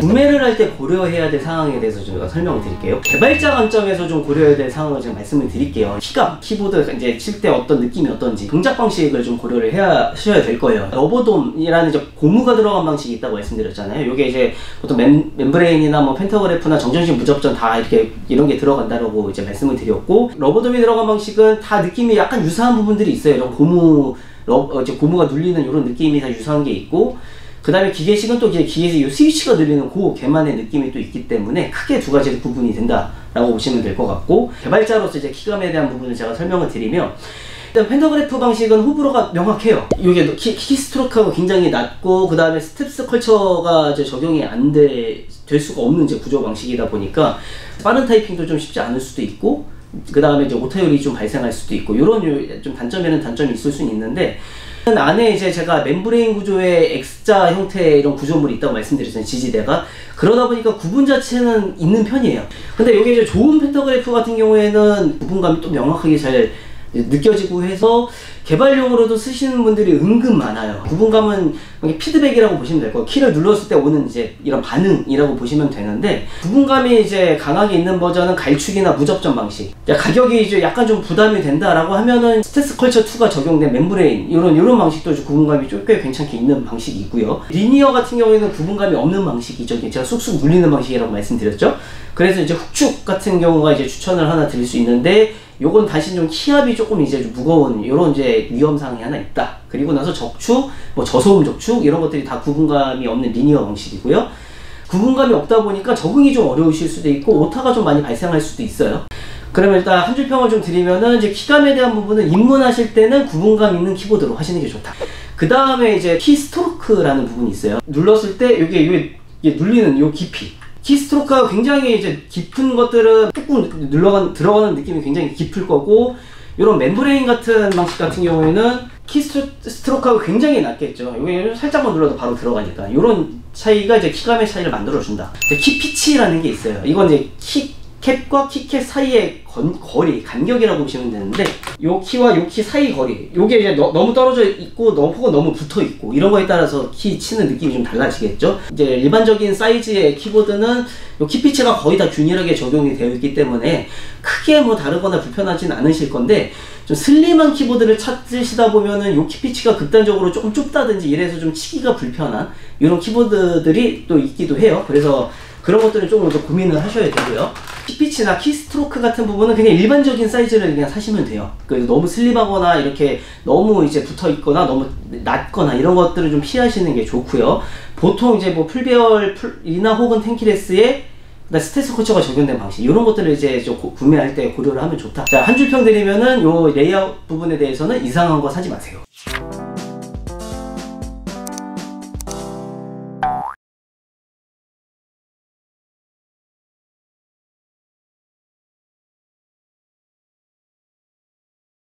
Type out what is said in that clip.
구매를 할 때 고려해야 될 상황에 대해서 제가 설명을 드릴게요. 개발자 관점에서 좀 고려해야 될 상황을 제가 말씀을 드릴게요. 키감, 키보드 이제 칠 때 어떤 느낌이 어떤지 동작 방식을 좀 고려를 하셔야 될 거예요. 러버돔이라는 이제 고무가 들어간 방식이 있다고 말씀드렸잖아요. 이게 이제 보통 멤브레인이나 뭐 펜타그래프나 정전식 무접점 다 이렇게 이런 게 들어간다라고 이제 말씀을 드렸고, 러버돔이 들어간 방식은 다 느낌이 약간 유사한 부분들이 있어요. 이런 이제 고무가 눌리는 이런 느낌이 다 유사한 게 있고, 그 다음에 기계식은 또 기계식 스위치가 들리는 걔만의 느낌이 또 있기 때문에 크게 두 가지로 구분이 된다라고 보시면 될 것 같고, 개발자로서 이제 키감에 대한 부분을 제가 설명을 드리면, 일단 펜타그래프 방식은 호불호가 명확해요. 이게 키스트로크하고 굉장히 낮고, 그 다음에 스텝스 컬처가 이제 적용이 될 수가 없는 이제 구조 방식이다 보니까 빠른 타이핑도 좀 쉽지 않을 수도 있고, 그 다음에 이제 오타율이 좀 발생할 수도 있고, 이런 좀 단점에는 단점이 있을 수는 있는데, 안에 이제 제가 멤브레인 구조의 X자 형태의 이런 구조물이 있다고 말씀드렸잖아요, 지지대가. 그러다 보니까 구분 자체는 있는 편이에요. 근데 여기 이제 좋은 펜타그래프 같은 경우에는 구분감이 또 명확하게 잘 느껴지고 해서 개발용으로도 쓰시는 분들이 은근 많아요. 구분감은 피드백이라고 보시면 될 거예요. 키를 눌렀을 때 오는 이제 이런 반응이라고 보시면 되는데, 구분감이 이제 강하게 있는 버전은 갈축이나 무접점 방식. 가격이 이제 약간 좀 부담이 된다라고 하면은 스텔스 컬처 2가 적용된 멤브레인 이런 방식도 구분감이 꽤 괜찮게 있는 방식이고요. 리니어 같은 경우에는 구분감이 없는 방식이죠. 제가 쑥쑥 눌리는 방식이라고 말씀드렸죠. 그래서 이제 훅축 같은 경우가 이제 추천을 하나 드릴 수 있는데, 요건 다시 좀 키압이 조금 이제 좀 무거운 요런 이제 위험사항이 하나 있다. 그리고 나서 적축, 뭐 저소음 적축 이런 것들이 다 구분감이 없는 리니어 방식이고요. 구분감이 없다 보니까 적응이 좀 어려우실 수도 있고 오타가 좀 많이 발생할 수도 있어요. 그러면 일단 한 줄 평을 좀 드리면은, 이제 키감에 대한 부분은 입문하실 때는 구분감 있는 키보드로 하시는 게 좋다. 그 다음에 이제 키스트로크라는 부분이 있어요. 눌렀을 때 이게 눌리는 요 깊이. 키스트로크가 굉장히 이제 깊은 것들은 조금 들어가는 느낌이 굉장히 깊을 거고, 이런 멤브레인 같은 방식 같은 경우에는 키스트로크하고 굉장히 낮겠죠. 여기 살짝만 눌러도 바로 들어가니까. 이런 차이가 이제 키감의 차이를 만들어준다. 키피치라는 게 있어요. 이건 이제 캡과 키캡 사이의 간격이라고 보시면 되는데, 요 키와 요 키 사이 거리, 요게 이제 너무 떨어져 있고 혹은 너무 붙어 있고 이런 거에 따라서 키 치는 느낌이 좀 달라지겠죠. 이제 일반적인 사이즈의 키보드는 요 키피치가 거의 다 균일하게 적용이 되어 있기 때문에 크게 뭐 다르거나 불편하진 않으실 건데, 좀 슬림한 키보드를 찾으시다 보면은 요 키피치가 극단적으로 조금 좁다든지 이래서 좀 치기가 불편한 이런 키보드들이 또 있기도 해요. 그래서 그런 것들은 조금 더 고민을 하셔야 되고요. 키피치나 키스트로크 같은 부분은 그냥 일반적인 사이즈를 그냥 사시면 돼요. 그래서 너무 슬립하거나 이렇게 너무 이제 붙어 있거나 너무 낮거나 이런 것들을 좀 피하시는 게 좋고요. 보통 이제 뭐 풀배열이나 혹은 텐키레스에 스텔스 컬처가 적용된 방식, 이런 것들을 이제 좀 구매할 때 고려를 하면 좋다. 자, 한 줄 평 드리면은 요 레이아웃 부분에 대해서는 이상한 거 사지 마세요.